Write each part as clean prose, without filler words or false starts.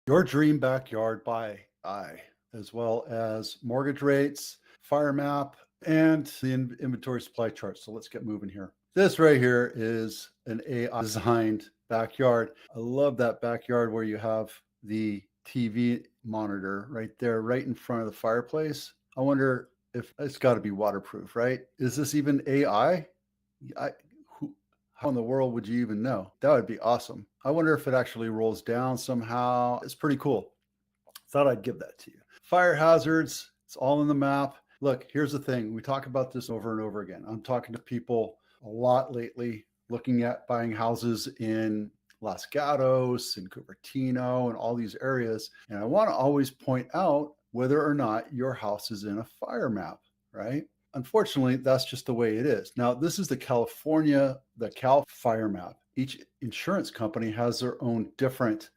Your dream backyard by I, as well as mortgage rates, fire map, and the inventory supply chart. So let's get moving here. This right here is an AI designed backyard. I love that backyard where you have the TV monitor right there, right in front of the fireplace. I wonder if it's got to be waterproof, right? Is this even AI? I, how in the world would you even know? That would be awesome. I wonder if it actually rolls down somehow. It's pretty cool. Thought I'd give that to you. Fire hazards, it's all in the map. Look, here's the thing. We talk about this over and over again. I'm talking to people a lot lately, looking at buying houses in Los Gatos and Cupertino and all these areas. And I want to always point out whether or not your house is in a fire map, right? Unfortunately, that's just the way it is. Now, this is the Cal Fire Map. Each insurance company has their own different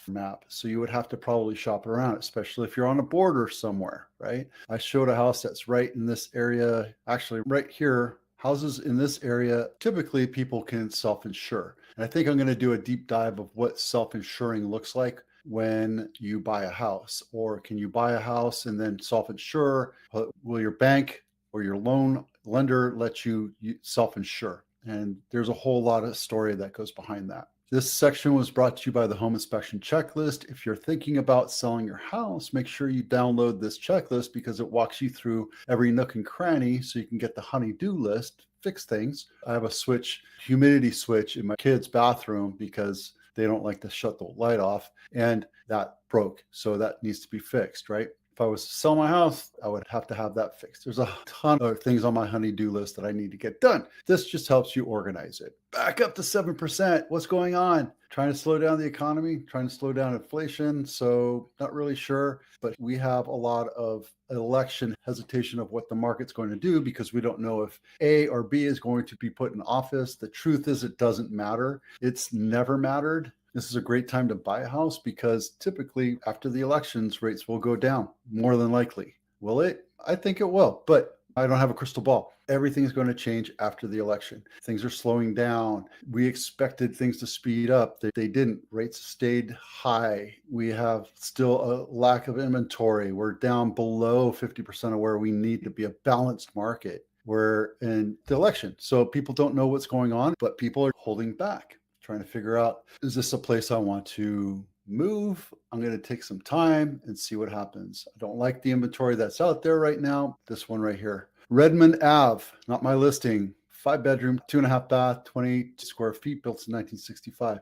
map. So you would have to probably shop around, especially if you're on a border somewhere, right? I showed a house that's right in this area, actually right here. Houses in this area, typically people can self-insure. And I think I'm going to do a deep dive of what self-insuring looks like when you buy a house. Or can you buy a house and then self-insure? Will your bank or your loan lender let you self-insure? And there's a whole lot of story that goes behind that. This section was brought to you by the Home Inspection Checklist. If you're thinking about selling your house, make sure you download this checklist because it walks you through every nook and cranny so you can get the honey-do list, fix things. I have a humidity switch in my kids' bathroom because they don't like to shut the light off, and that broke. So that needs to be fixed, right? If I was to sell my house, I would have to have that fixed. There's a ton of things on my honey-do list that I need to get done. This just helps you organize it. Back up to 7%. What's going on? Trying to slow down the economy, trying to slow down inflation. So not really sure, but we have a lot of election hesitation of what the market's going to do because we don't know if A or B is going to be put in office. The truth is it doesn't matter. It's never mattered. This is a great time to buy a house because typically after the elections, rates will go down more than likely. Will it? I think it will, but I don't have a crystal ball. Everything is going to change after the election. Things are slowing down. We expected things to speed up. They didn't. Rates stayed high. We have still a lack of inventory. We're down below 50% of where we need to be a balanced market. We're in the election. So people don't know what's going on, but people are holding back, trying to figure out, is this a place I want to move? I'm going to take some time and see what happens. I don't like the inventory that's out there right now. This one right here, Redmond Ave, not my listing, 5-bedroom, 2.5 bath, 20 square feet, built in 1965.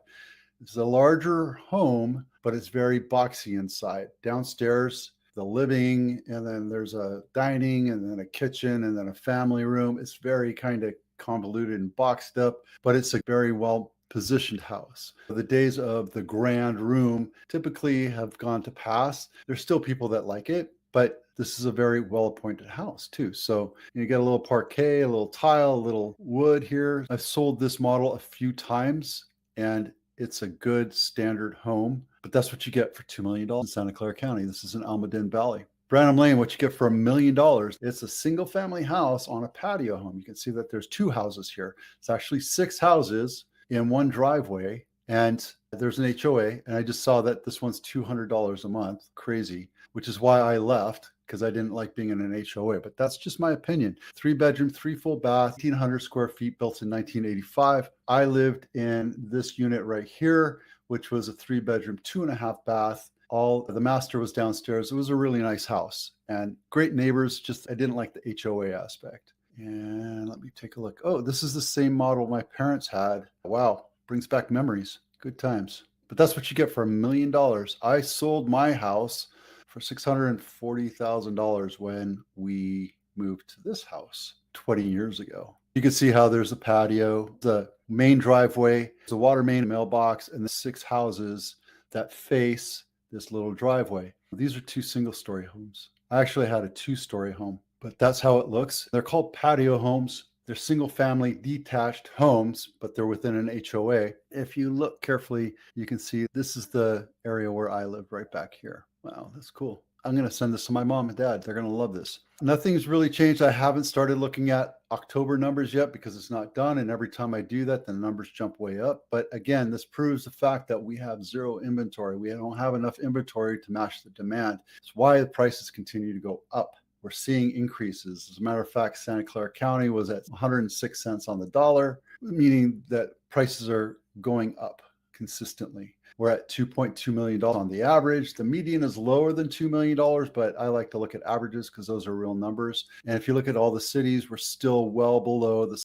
It's a larger home, but it's very boxy inside. Downstairs, the living, and then there's a dining, and then a kitchen, and then a family room. It's very kind of convoluted and boxed up, but it's a very well positioned house. The days of the grand room typically have gone to pass. There's still people that like it, but this is a very well appointed house too. So you get a little parquet, a little tile, a little wood here. I've sold this model a few times and it's a good standard home, but that's what you get for $2 million in Santa Clara County. This is in Almaden Valley. Branham Lane, what you get for $1 million. It's a single family house on a patio home. You can see that there's 2 houses here. It's actually 6 houses in one driveway, and there's an HOA, and I just saw that this one's $200 a month. Crazy, which is why I left, because I didn't like being in an HOA, but that's just my opinion. 3-bedroom, 3 full bath, 1,800 square feet, built in 1985. I lived in this unit right here, which was a 3-bedroom, 2.5 bath. All the master was downstairs. It was a really nice house and great neighbors. Just I didn't like the HOA aspect. And let me take a look. Oh, this is the same model my parents had. Wow, brings back memories. Good times. But that's what you get for $1 million. I sold my house for $640,000 when we moved to this house 20 years ago. You can see how there's a patio, the main driveway, the water main, mailbox, and the 6 houses that face this little driveway. These are 2 single-story homes. I actually had a 2-story home, but that's how it looks. They're called patio homes. They're single-family detached homes, but they're within an HOA. If you look carefully, you can see this is the area where I live right back here. Wow, that's cool. I'm going to send this to my mom and dad. They're going to love this. Nothing's really changed. I haven't started looking at October numbers yet because it's not done. And every time I do that, the numbers jump way up. But again, this proves the fact that we have zero inventory. We don't have enough inventory to match the demand. It's why the prices continue to go up. We're seeing increases. As a matter of fact, Santa Clara County was at 106 cents on the dollar, meaning that prices are going up consistently. We're at $2.2 million on the average. The median is lower than $2 million, but I like to look at averages because those are real numbers. And if you look at all the cities, we're still well below the